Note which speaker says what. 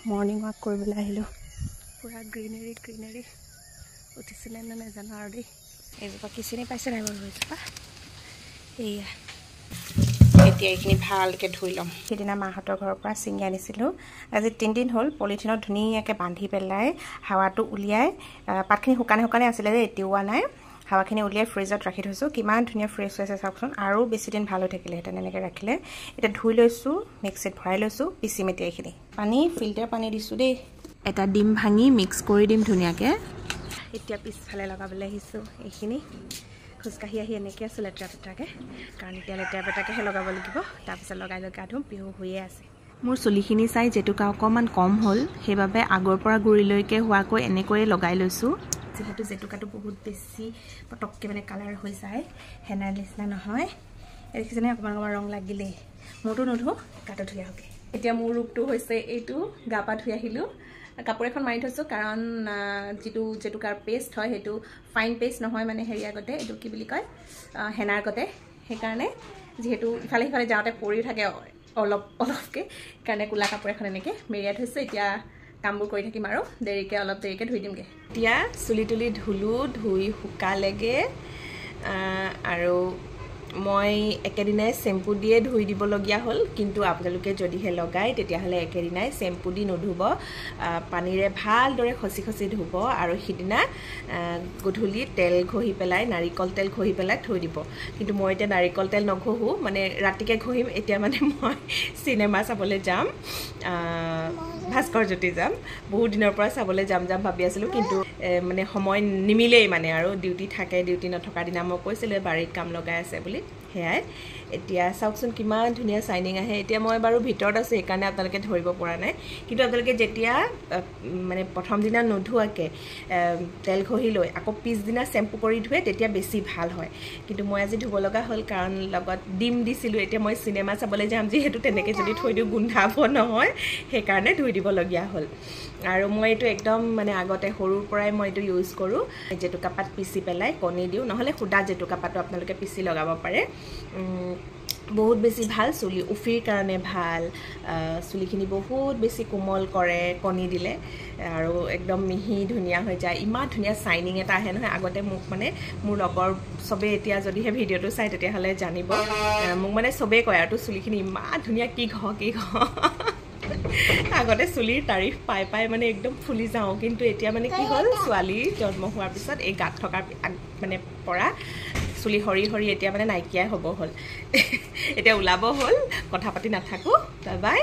Speaker 1: morning walk কৰিবলৈ আহিলোঁ পুৰা গ্ৰীনেৰী গ্ৰীনেৰী উঠিছিলে নে নাজানো আৰু দেই এইজোপা কি চিনি পাইছে নাই বাৰু এইজোপা এয়া এতিয়া এইখিনি ভালকৈ ধুই ল'ম সেইদিনা মাহঁতৰ ঘৰৰ পৰা ছিঙি আনিছিলোঁ আজি 3 দিন হ'ল পলিথিনত ধুনীয়াকৈ বান্ধি পেলাই হাৱাটো উলিয়াই পাতখিনি শুকানে শুকানে আছিলে যে এতিয়াও নাই হাৱাখিনি উলিয়াই ফ্ৰিজত ৰাখি থৈছোঁ কিমান ধুনীয়া ফ্ৰেছ হৈছে চাওকচোন আৰু বেছি দিন ভাল হৈ থাকিলেহেঁতেন এনেকৈ ৰাখিলে এতিয়া ধুই লৈছোঁ মিক্সিত ভৰাই লৈছোঁ পিচি মেটি এইখিনি পানী ফিল্টাৰ পানী দিছোঁ দেই এটা ডিম ভাঙি মিক্স কৰি দিম ধুনীয়াকৈ এতিয়া পিছফালে লগাবলৈ আহিছোঁ এইখিনি খোজকাঢ়ি আহি এনেকৈ আছোঁ লেতেৰা পেতেৰাকৈ কাৰণ এতিয়া লেতেৰা পেতেৰাকৈহে লগাব লাগিব তাৰপিছত লগাই লৈ গা ধুম পিহু হৈয়ে আছে মোৰ চুলিখিনি চাই জেতুকা অকণমান কম হ'ল সেইবাবে আগৰ পৰা গুৰিলৈকে হোৱাকৈ এনেকৈয়ে লগাই লৈছোঁ যিহেতু জেতুকাটো বহুত বেছি পটককৈ মানে কালাৰ হৈ যায় হেনাৰ নিচিনা নহয় দেখিছেনে অকণমান অকণমান ৰং লাগিলেই মোৰতো নোধো গাটো ধুই আহোঁগৈ এতিয়া মোৰ ৰূপটো হৈছে এইটো গা পা ধুই আহিলোঁ কাপোৰ এখন মাৰি থৈছোঁ কাৰণ যিটো জেতুকাৰ পেষ্ট হয় সেইটো ফাইন পেষ্ট নহয় মানে হেৰি আগতে এইটো কি বুলি কয় হেনাৰ আগতে সেইকাৰণে যিহেতু ইফালে সিফালে যাওঁতে পৰি থাকে অলপ অলপকৈ সেইকাৰণে ক'লা কাপোৰ এখন এনেকৈ মেৰিয়াই থৈছোঁ এতিয়া কামবোৰ কৰি থাকিম আৰু অলপ দেৰিকৈ ধুই দিমগৈ এতিয়া চুলি তুলি ধুলোঁ ধুই শুকালেগৈ আৰু মই একেদিনাই চেম্পু দিয়ে ধুই দিবলগীয়া হ'ল কিন্তু আপোনালোকে যদিহে লগায় তেতিয়াহ'লে একেদিনাই চেম্পু দি নুধুব পানীৰে ভালদৰে খচি খচি ধুব আৰু সিদিনা গধূলি তেল ঘঁহি পেলাই নাৰিকল তেল ঘঁহি পেলাই থৈ দিব কিন্তু মই এতিয়া নাৰিকল তেল নঘঁহোঁ মানে ৰাতিকৈ ঘঁহিম এতিয়া মানে মই চিনেমা চাবলৈ যাম ভাস্কৰ জ্যোতি যাম বহুত দিনৰ পৰা চাবলৈ যাম ভাবি আছিলোঁ কিন্তু মানে সময় নিমিলেই মানে আৰু ডিউটি থাকে ডিউটি নথকাৰ দিনা মই কৈছিলোঁ বাৰীত কাম লগাই আছে বুলি সেয়াই এতিয়া চাওকচোন কিমান ধুনীয়া চাইনিং আহে এতিয়া মই বাৰু ভিতৰত আছোঁ সেইকাৰণে আপোনালোকে ধৰিব পৰা নাই কিন্তু আপোনালোকে যেতিয়া মানে প্ৰথম দিনা নোধোৱাকৈ তেল ঘঁহি লৈ আকৌ পিছদিনা চেম্পু কৰি ধুৱে তেতিয়া বেছি ভাল হয় কিন্তু মই আজি ধুব লগা হ'ল কাৰণ লগত ডিম দিছিলোঁ এতিয়া মই চিনেমা চাবলৈ যাম যিহেতু তেনেকৈ যদি থৈ দিওঁ গোন্ধাব নহয় সেইকাৰণে ধুই দিবলগীয়া হ'ল আৰু মই এইটো একদম মানে আগতে সৰুৰ পৰাই মই এইটো ইউজ কৰোঁ জেতুকা পাত পিচি পেলাই কণী দিওঁ নহ'লে সুদা জেতুকা পাতো আপোনালোকে পিচি লগাব পাৰে বহুত বেছি ভাল চুলি উফিৰ কাৰণে ভাল চুলিখিনি বহুত বেছি কোমল কৰে কণী দিলে আৰু একদম মিহি ধুনীয়া হৈ যায় ইমান ধুনীয়া চাইনিং এটা আহে নহয় আগতে মোক মানে মোৰ লগৰ চবেই এতিয়া যদিহে ভিডিঅ'টো চাই তেতিয়াহ'লে জানিব মোক মানে চবেই কয় আৰু তোৰ চুলিখিনি ইমান ধুনীয়া কি ঘ আগতে চুলিৰ তাৰিফ পাই পাই মানে একদম ফুলি যাওঁ কিন্তু এতিয়া মানে কি হ'ল ছোৱালী জন্ম হোৱাৰ পিছত এই গাত থকাৰ মানে পৰা চুলি সৰি সৰি এতিয়া মানে নাইকিয়াই হ'ব হ'ল এতিয়া ওলাব হ'ল কথা পাতি নাথাকোঁ বাই বাই